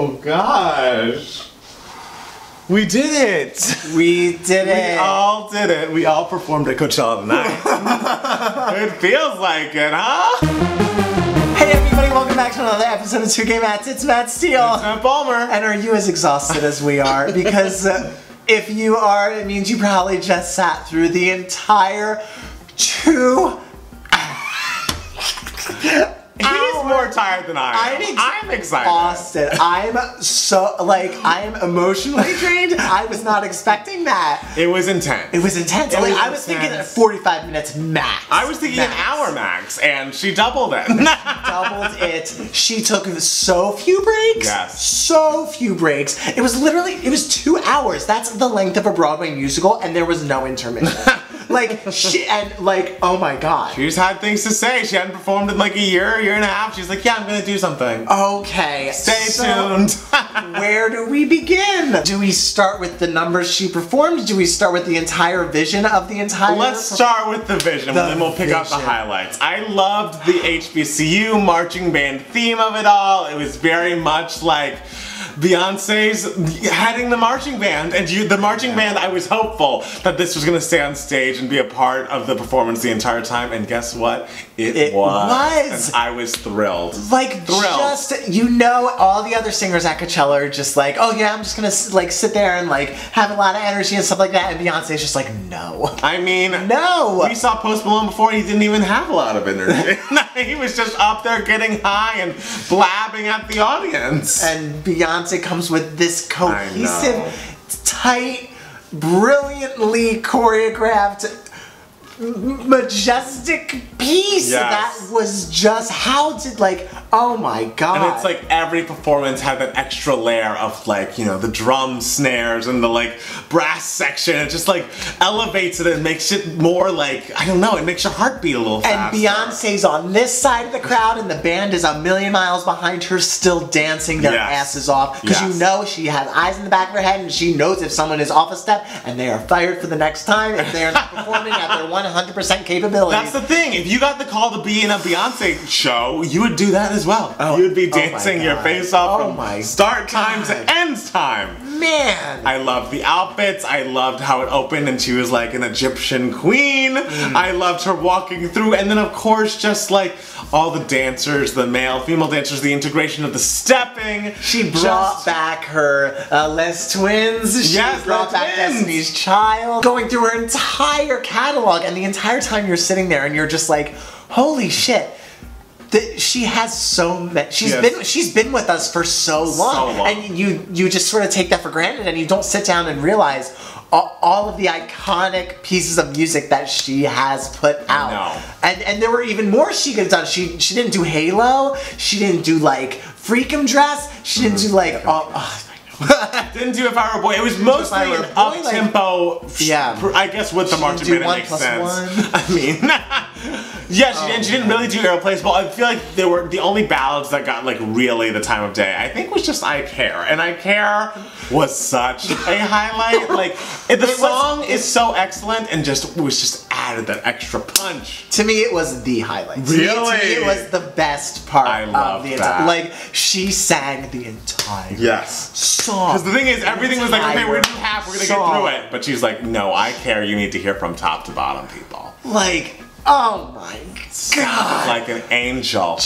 Oh gosh. We did it! We did it! We all did it. We all performed at Coachella tonight. It feels like it, huh? Hey everybody, welcome back to another episode of 2K Mats. It's Matt Steele. It's Matt Palmer. And are you as exhausted as we are? Because if you are, it means you probably just sat through the entire 2 He's more tired than I am. I'm excited. Exhausted. I am emotionally drained. I was not expecting that. It was intense. It was intense. I was thinking 45 minutes max. I was thinking an hour max, and she doubled it. Doubled it. She took so few breaks. Yes. So few breaks. It was 2 hours. That's the length of a Broadway musical, and there was no intermission. Oh my god. She just had things to say. She hadn't performed in like a year and a half. She's like, yeah, I'm gonna do something. Okay. Stay tuned. Where do we begin? Do we start with the numbers she performed? Do we start with the entire vision of the entire? Let's start with the vision, and then we'll pick out the highlights. I loved the HBCU marching band theme of it all. It was very much like Beyonce's heading the marching band, and the marching band, I was hopeful that this was going to stay on stage and be a part of the performance the entire time, and guess what? It was. And I was thrilled. Just, you know, all the other singers at Coachella are just like, oh yeah, I'm just going to like sit there and like have a lot of energy and stuff like that, and Beyonce's just like, no. I mean, no. We saw Post Malone before, and he didn't even have a lot of energy. He was just up there getting high and blabbing at the audience. And Beyonce comes with this cohesive, tight, brilliantly choreographed, majestic piece that was just oh my god. And it's like every performance had that extra layer of like, you know, the drum snares and the like brass section. It just like elevates it and makes it more like, I don't know, it makes your heart beat a little faster. And Beyonce's on this side of the crowd and the band is a million miles behind her, still dancing their asses off. Because you know she has eyes in the back of her head and she knows if someone is off a step and they are fired for the next time if they are not performing at their 100% capability. That's the thing. If you got the call to be in a Beyonce show, you would do that as well. You would be dancing your face off from start time to end time. Man. I loved the outfits. I loved how it opened and she was like an Egyptian queen. I loved her walking through, and then of course just like all the dancers, the male, female dancers, the integration of the stepping. She brought back her Les Twins. She brought back Destiny's Child. Going through her entire catalog, and the entire time you're sitting there and you're just like, holy shit. She has so many. She's been with us for so long, and you just sort of take that for granted, and you don't sit down and realize all of the iconic pieces of music that she has put out. And there were even more she could have done. She didn't do Halo. She didn't do like Freakum Dress. She didn't do like didn't do If I Were a Boy. It was mostly an up-tempo, I guess with the marching band it makes sense. I mean, she didn't really do Irreplaceable. I feel like they were the only ballads that got like really the time of day, I think, was just I Care. And I Care was such a highlight. Like, the song is so excellent and was added that extra punch. To me, it was the highlight. Really? To me, it was the best part of the entire. That. Like, she sang the entire song. Because the thing is, everything was like, okay, we're gonna do half, we're gonna get through it. But she's like, no, I Care, you need to hear from top to bottom, people. Like, oh my god. Like an angel.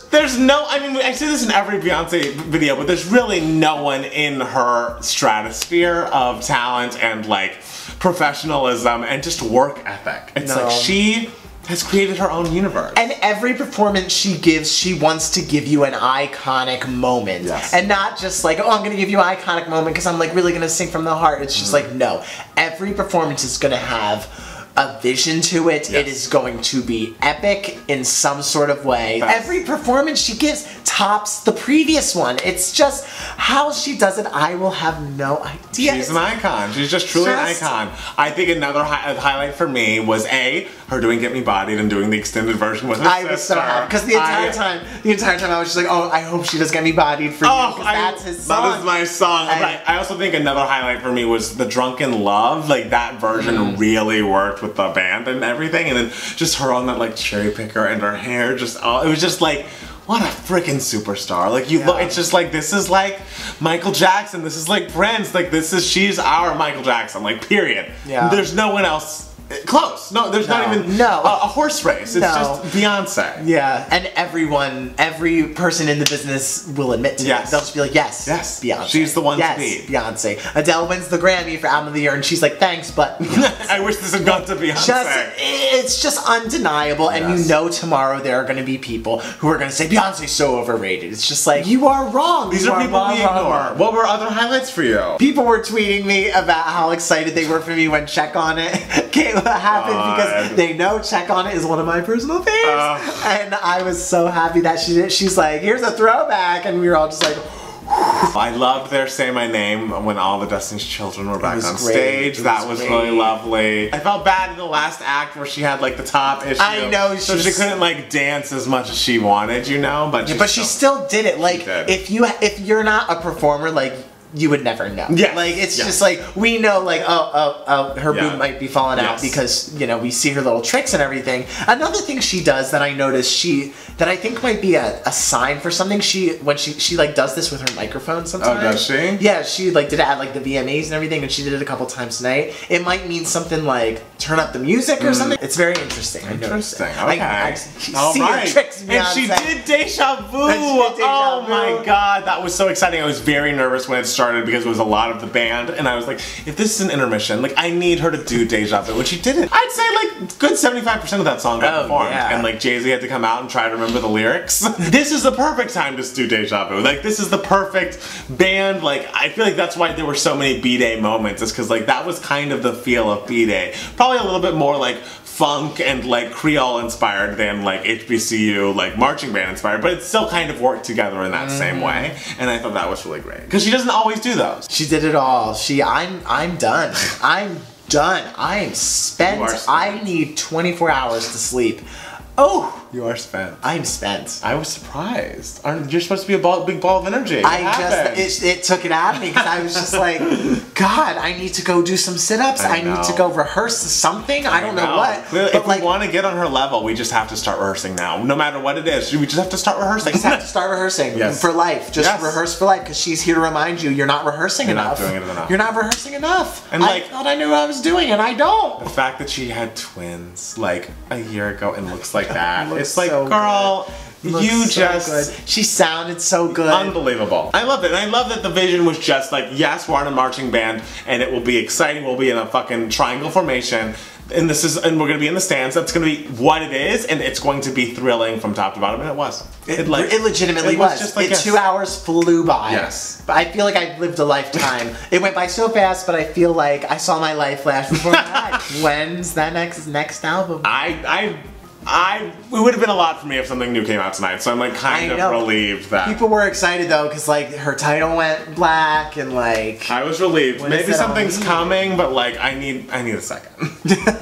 There's no, I mean, I say this in every Beyonce video, but there's really no one in her stratosphere of talent and like professionalism and just work ethic. It's like she has created her own universe. And every performance she gives, she wants to give you an iconic moment. And not just like, oh, I'm gonna give you an iconic moment because I'm like really gonna sing from the heart. It's just like, no. Every performance is gonna have a vision to it. It is going to be epic in some sort of way. Every performance she gives tops the previous one. It's just how she does it, I will have no idea. She's an icon. She's just truly an icon. I think another highlight for me was her doing Get Me Bodied and doing the extended version with her sister. I was so happy because the entire time I was just like, oh, I hope she does Get Me Bodied for you, because that's his song. That is my song. I also think another highlight for me was the Drunken Love. Like, that version really worked with the band and everything, and then just her on that like cherry picker and her hair, it was just like, what a freaking superstar. Like, you look, it's just like, this is like Michael Jackson, this is like Prince, like she's our Michael Jackson, like, period. Yeah. There's no one else close. No, there's not even a horse race. It's just Beyonce. Yeah, and every person in the business will admit to it. They'll just be like, yes, Beyonce. She's the one to beat. Beyonce. Adele wins the Grammy for Album of the Year, and she's like, thanks, but I wish this had gone to Beyonce. It's just undeniable, and you know tomorrow there are going to be people who are going to say, Beyonce's so overrated. It's just like, you are wrong. These are people we ignore. What were other highlights for you? People were tweeting me about how excited they were for me when Check On It came happened because they know Check On It is one of my personal faves. And I was so happy that she did. She's like, here's a throwback, and we were all just like, I loved their Say My Name when all the Destiny's Children were back on stage. That was really lovely. I felt bad in the last act where she had like the top issue. I know. So she couldn't like dance as much as she wanted, you know? But she still did it. Like, if you're not a performer, like, you would never know. Yeah. Like, it's just like, we know, like, her boob might be falling out because, you know, we see her little tricks and everything. Another thing she does that I noticed, that I think might be a sign for something, when she like does this with her microphone sometimes. Oh, does she? Yeah, she like did it at like the VMAs and everything, and she did it a couple times tonight. It might mean something like, turn up the music or something. It's very interesting. Interesting. Okay. I see her tricks, Beyonce. And she did Deja Vu. Oh my god, that was so exciting. I was very nervous when it started because it was a lot of the band, and I was like, if this is an intermission, like, I need her to do Deja Vu, and she did it. I'd say like good 75% of that song got performed, and like Jay-Z had to come out and try to remember the lyrics. This is the perfect time to do Deja Vu. Like, this is the perfect band. Like, I feel like that's why there were so many B-Day moments, is because like that was kind of the feel of B-Day. Probably a little bit more like funk and like Creole inspired than like HBCU like marching band inspired, but it still kind of worked together in that same way, and I thought that was really great because she doesn't always do those. She did it all. I'm done. I'm done. I am spent. I need 24 hours to sleep. Oh! You are spent. I'm spent. I was surprised. You're supposed to be a big ball of energy. It took it out of me because I was just like, God, I need to go do some sit-ups. I need to go rehearse something. I don't know what. Clearly, if we want to get on her level, we just have to start rehearsing now. No matter what it is, we just have to start rehearsing. We just have to start rehearsing for life. Just rehearse for life, because she's here to remind you you're not rehearsing enough. You're not doing it enough. You're not rehearsing enough. And I thought I knew what I was doing, and I don't. The fact that she had twins like a year ago and looks like that. It's like, so girl, you just... Good. She sounded so good. Unbelievable. I love it. And I love that the vision was just like, yes, we're on a marching band, and it will be exciting. We'll be in a fucking triangle formation. And we're gonna be in the stands. That's gonna be what it is, and it's going to be thrilling from top to bottom, and it was. It legitimately was. Just like, 2 hours flew by. Yes. But I feel like I've lived a lifetime. It went by so fast, but I feel like I saw my life flash before my eyes. When's that next album? It would have been a lot for me if something new came out tonight, so I'm like kind of relieved that. People were excited though, because like her title went black and like... I was relieved. Maybe something's coming, but like I need a second.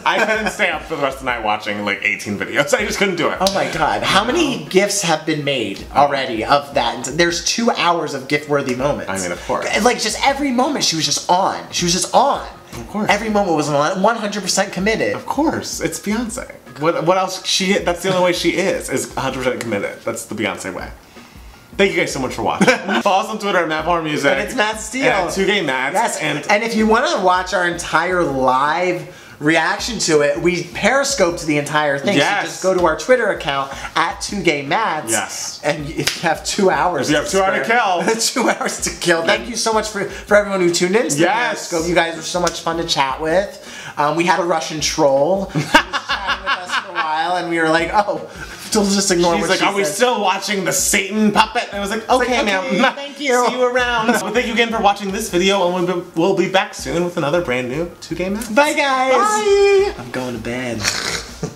I couldn't stay up for the rest of the night watching like 18 videos. I just couldn't do it. Oh my god. How many GIFs have been made already of that? There's 2 hours of GIF-worthy moments. I mean, of course. Like just every moment she was just on. She was just on. Of course. Every moment was on, 100% committed. Of course. It's Beyonce. What else? That's the only way she is 100% committed. That's the Beyonce way. Thank you guys so much for watching. Follow us on Twitter at MattPowerMusic. And it's Matt Steele. And at 2GayMats. Yes. And if you want to watch our entire live reaction to it, we periscoped the entire thing. Yes. So just go to our Twitter account at 2GayMats. Yes. And if you have 2 hours, if you have 2 hours to kill. 2 hours to kill. Thank you so much for everyone who tuned in to the Periscope. You guys were so much fun to chat with. We had a Russian troll who was chatting with us for a while, and we were like, oh, just ignore what she said. Are we still watching the Satan puppet? And I was like, okay, ma'am. Thank you. See you around. Well, thank you again for watching this video, and we'll be back soon with another brand new 2GayMats. Bye, guys. Bye. I'm going to bed.